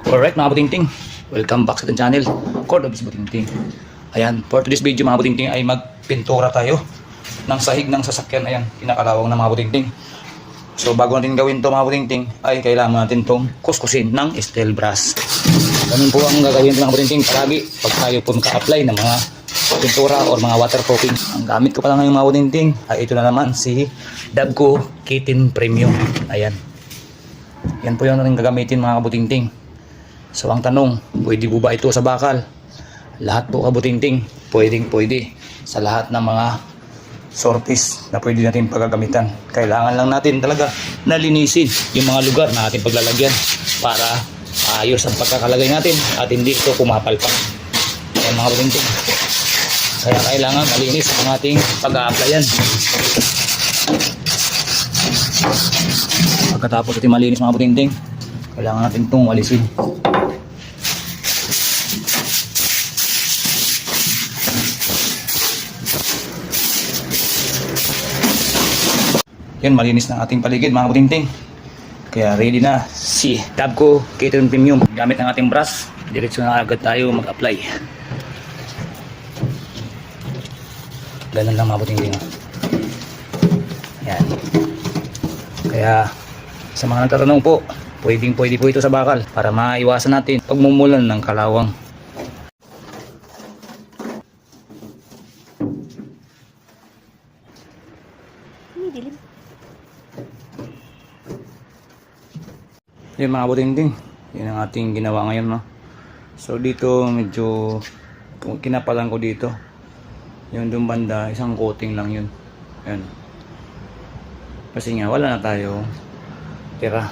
Alright mga butingting, welcome back sa ating channel, Cord of Butingting. Ayan, for today's video mga butingting ay magpintura tayo ng sahig ng sasakyan. Ayan, kinakalawang na mga butingting. So bago natin gawin to mga butingting ay kailangan natin tong kuskusin ng steel brass. Ganun po ang gagawin mga butingting palagi pag tayo po maka-apply ng mga pintura or mga waterproofing. Ang gamit ko pala ngayon mga butingting ay ito na naman si Dabco Kitin Premium. Ayan, yan po yung natin gagamitin mga butingting. So ang tanong, pwede po ba ito sa bakal? Lahat po kabutingting, pwede sa lahat ng mga surface na pwede natin pagagamitan. Kailangan lang natin talaga nalinisin yung mga lugar na ating paglalagyan para ayos ang pagkakalagay natin at hindi ito pumapalpak. Ayan mga kabutingting, kaya kailangan malinis ang ating pag-a-applyan. Pagkatapos natin malinis mga kabutingting, kailangan natin itong walisin. Yan, malinis na ating paligid mga kabutingting. Kaya ready na si Dabco Kitin Premium. Gamit ang ating brush, diretso na agad tayo mag-apply. Ganun lang mga kabutingting. Yan. Kaya sa mga nagtatanong po, pwede po ito sa bakal para maiwasan natin pagmumulan ng kalawang. Yung mga butingting, yun ang ating ginawa ngayon, no? So dito medyo kinapalan ko dito. Yung doon banda, isang coating lang yun. Ayan. Kasi nga wala na tayo tira.